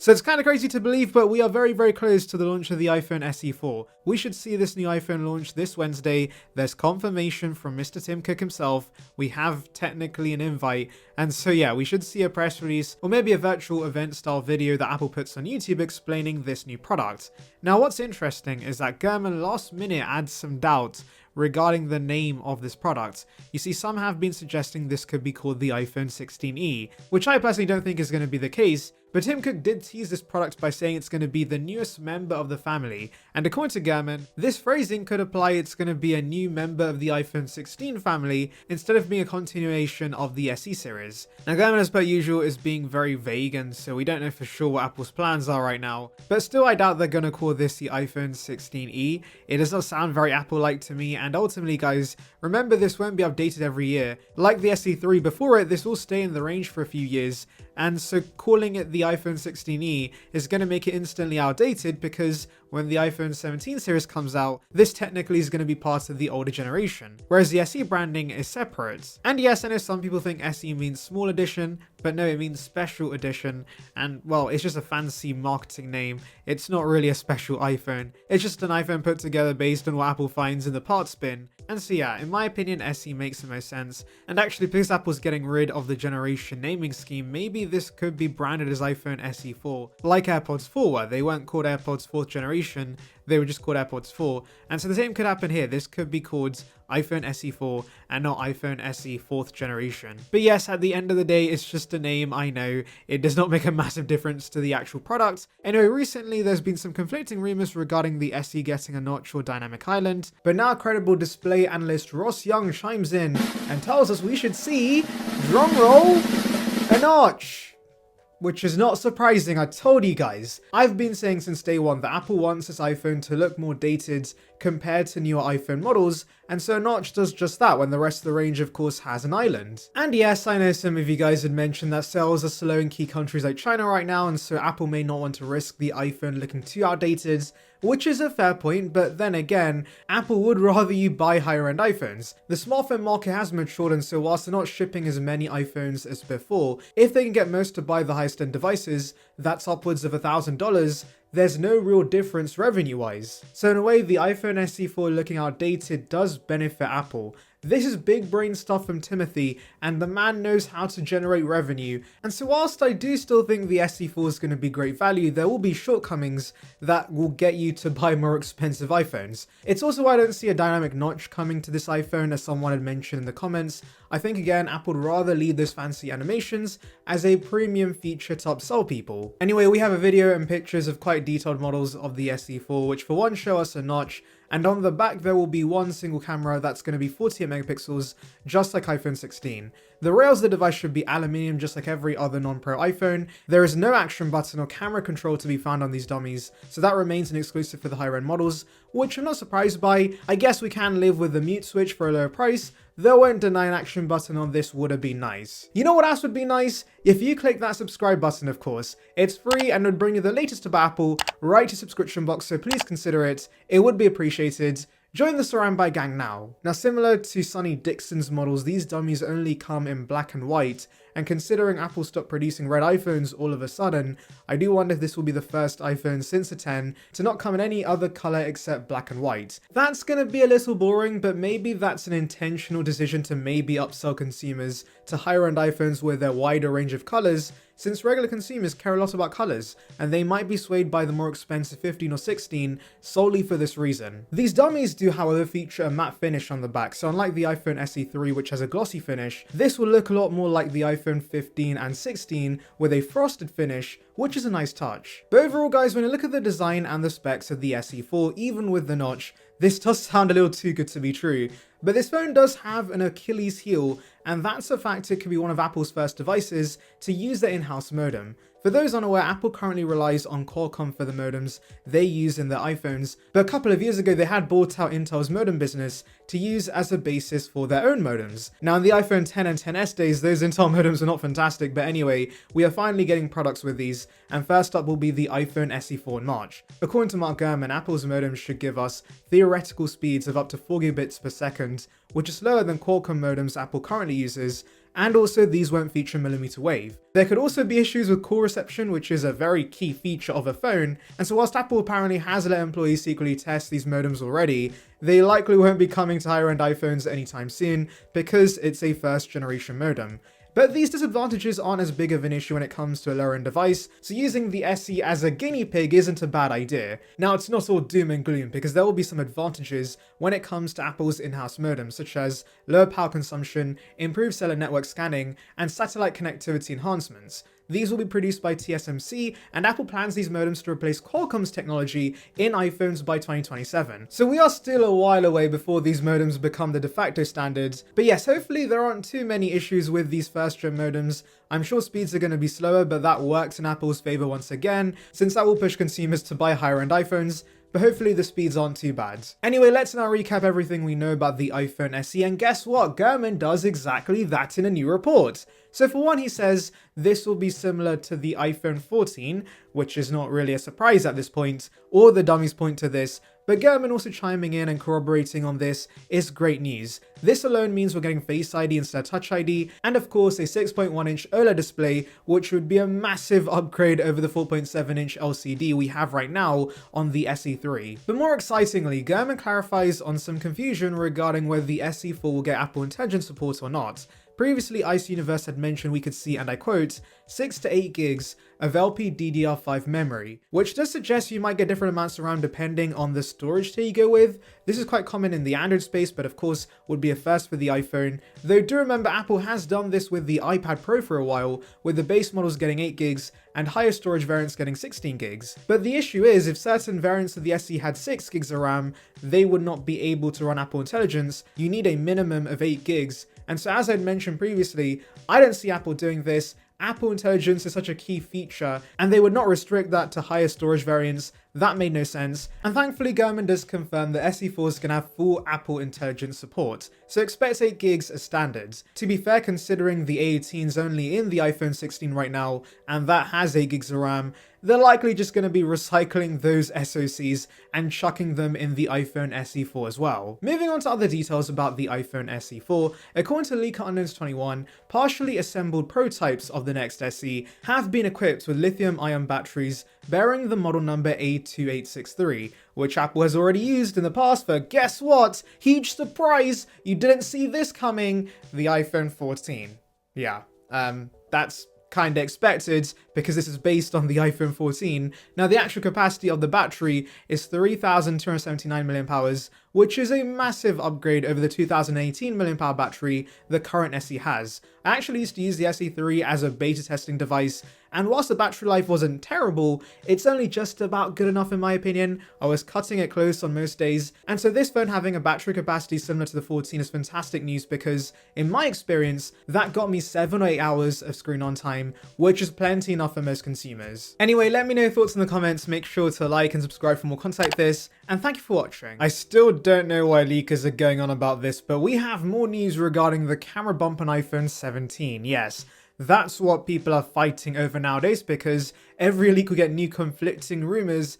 So it's kind of crazy to believe, but we are very, very close to the launch of the iPhone SE 4. We should see this new iPhone launch this Wednesday. There's confirmation from Mr. Tim Cook himself. We have technically an invite. And so yeah, we should see a press release or maybe a virtual event style video that Apple puts on YouTube explaining this new product. Now what's interesting is that Gurman last minute adds some doubt regarding the name of this product. You see, some have been suggesting this could be called the iPhone 16e, which I personally don't think is going to be the case, but Tim Cook did tease this product by saying it's going to be the newest member of the family, and according to Gurman, this phrasing could imply it's going to be a new member of the iPhone 16 family instead of being a continuation of the SE series. Now Gurman, as per usual, is being very vague, and so we don't know for sure what Apple's plans are right now, but still I doubt they're going to call this the iPhone 16e. It does not sound very Apple-like to me, and ultimately guys, remember this won't be updated every year. Like the SE3 before it, this will stay in the range for a few years, and so calling it the iPhone 16e is going to make it instantly outdated because when the iPhone 17 series comes out, this technically is going to be part of the older generation, whereas the SE branding is separate. And yes, I know some people think SE means small edition, but no, it means special edition, and well, it's just a fancy marketing name. It's not really a special iPhone, it's just an iPhone put together based on what Apple finds in the parts bin. And so yeah, in my opinion, SE makes the most sense, and actually because Apple's getting rid of the generation naming scheme, maybe this could be branded as iPhone SE 4, like AirPods 4 were. They weren't called AirPods 4th generation, they were just called AirPods 4, and so the same could happen here. This could be called iPhone SE 4 and not iPhone SE 4th generation. But yes, at the end of the day, it's just a name, I know. It does not make a massive difference to the actual product. Anyway, recently there's been some conflicting rumors regarding the SE getting a notch or dynamic island, but now credible display analyst Ross Young chimes in and tells us we should see, drumroll, a notch. Which is not surprising, I told you guys. I've been saying since day one that Apple wants its iPhone to look more dated compared to newer iPhone models, and so a notch does just that when the rest of the range of course has an island. And yes, I know some of you guys had mentioned that sales are slow in key countries like China right now, and so Apple may not want to risk the iPhone looking too outdated, which is a fair point, but then again, Apple would rather you buy higher end iPhones. The smartphone market has matured, and so whilst they're not shipping as many iPhones as before, if they can get most to buy the highest end devices, that's upwards of $1,000, there's no real difference revenue-wise. So in a way, the iPhone SE 4 looking outdated does benefit Apple. This is big brain stuff from Timothy, and the man knows how to generate revenue. And so whilst I do still think the SE 4 is going to be great value, there will be shortcomings that will get you to buy more expensive iPhones. It's also why I don't see a dynamic notch coming to this iPhone, as someone had mentioned in the comments. I think again, Apple would rather leave those fancy animations as a premium feature to upsell people. Anyway, we have a video and pictures of quite detailed models of the SE 4, which for one show us a notch, and on the back there will be one single camera that's going to be 48 megapixels, just like iPhone 16. The rails of the device should be aluminium, just like every other non-Pro iPhone. There is no action button or camera control to be found on these dummies, so that remains an exclusive for the higher end models, which I'm not surprised by. I guess we can live with the mute switch for a lower price, though I won't deny an action button on this would have been nice. You know what else would be nice? If you click that subscribe button, of course. It's free and would bring you the latest about Apple right to subscription box, so please consider it. It would be appreciated. Join the Saranbyte gang now. Now, similar to Sonny Dixon's models, these dummies only come in black and white, and considering Apple stopped producing red iPhones all of a sudden, I do wonder if this will be the first iPhone since the 10 to not come in any other color except black and white. That's gonna be a little boring, but maybe that's an intentional decision to maybe upsell consumers to higher end iPhones with their wider range of colors, since regular consumers care a lot about colors, and they might be swayed by the more expensive 15 or 16 solely for this reason. These dummies do however feature a matte finish on the back, so unlike the iPhone SE3 which has a glossy finish, this will look a lot more like the iPhone 15 and 16 with a frosted finish, which is a nice touch. But overall guys, when you look at the design and the specs of the SE4, even with the notch, this does sound a little too good to be true. But this phone does have an Achilles heel, and that's the fact it could be one of Apple's first devices to use their in-house modem. For those unaware, Apple currently relies on Qualcomm for the modems they use in their iPhones, but a couple of years ago they had bought out Intel's modem business to use as a basis for their own modems. Now in the iPhone 10 and 10s days, those Intel modems are not fantastic, but anyway, we are finally getting products with these, and first up will be the iPhone SE4 in March. According to Mark Gurman, Apple's modems should give us theoretical speeds of up to 4 gigabits per second, which is slower than Qualcomm modems Apple currently uses, and also these won't feature millimeter wave. There could also be issues with call reception, which is a very key feature of a phone, and so whilst Apple apparently has let employees secretly test these modems already, they likely won't be coming to higher end iPhones anytime soon because it's a first generation modem. But these disadvantages aren't as big of an issue when it comes to a lower end device, so using the SE as a guinea pig isn't a bad idea. Now, it's not all doom and gloom, because there will be some advantages when it comes to Apple's in-house modems, such as lower power consumption, improved cellular network scanning, and satellite connectivity enhancements. These will be produced by TSMC, and Apple plans these modems to replace Qualcomm's technology in iPhones by 2027. So we are still a while away before these modems become the de facto standards. But yes, hopefully there aren't too many issues with these first-gen modems. I'm sure speeds are going to be slower, but that works in Apple's favor once again, since that will push consumers to buy higher-end iPhones. But hopefully the speeds aren't too bad. Anyway, let's now recap everything we know about the iPhone SE, and guess what? Gurman does exactly that in a new report. So for one, he says this will be similar to the iPhone 14, which is not really a surprise at this point, or the dummies point to this, but Gurman also chiming in and corroborating on this is great news. This alone means we're getting Face ID instead of Touch ID, and of course a 6.1-inch OLED display, which would be a massive upgrade over the 4.7-inch LCD we have right now on the SE3. But more excitingly, Gurman clarifies on some confusion regarding whether the SE4 will get Apple Intelligence support or not. Previously, Ice Universe had mentioned we could see, and I quote, 6 to 8 gigs of LPDDR5 memory, which does suggest you might get different amounts around depending on the storage tier you go with. This is quite common in the Android space, but of course would be a first for the iPhone, though do remember Apple has done this with the iPad Pro for a while, with the base models getting 8 gigs and higher storage variants getting 16 gigs. But the issue is, if certain variants of the SE had 6 gigs of RAM, they would not be able to run Apple Intelligence. You need a minimum of 8 gigs. And so as I'd mentioned previously, I don't see Apple doing this. Apple Intelligence is such a key feature, and they would not restrict that to higher storage variants. That made no sense. And thankfully, Gurman does confirm that SE4 is going to have full Apple Intelligence support, so expect 8 gigs as standard. To be fair, considering the A18 is only in the iPhone 16 right now, and that has 8 gigs of RAM, they're likely just going to be recycling those SoCs and chucking them in the iPhone SE4 as well. Moving on to other details about the iPhone SE4, according to Leaker Unknowns 21, partially assembled prototypes of the next SE have been equipped with lithium-ion batteries bearing the model number A2863, which Apple has already used in the past for, guess what? Huge surprise! You didn't see this coming, the iPhone 14. Yeah, that's kinda expected because this is based on the iPhone 14. Now the actual capacity of the battery is 3,279 mAh, which is a massive upgrade over the 2018 mAh battery the current SE has. I actually used to use the SE3 as a beta testing device, and whilst the battery life wasn't terrible, it's only just about good enough in my opinion. I was cutting it close on most days, and so this phone having a battery capacity similar to the 14 is fantastic news because, in my experience, that got me 7 or 8 hours of screen on time, which is plenty enough for most consumers. Anyway, let me know your thoughts in the comments, make sure to like and subscribe for more content like this, and thank you for watching. I still don't know why leakers are going on about this, but we have more news regarding the camera bump on iPhone 17, yes. That's what people are fighting over nowadays because every leak will get new conflicting rumors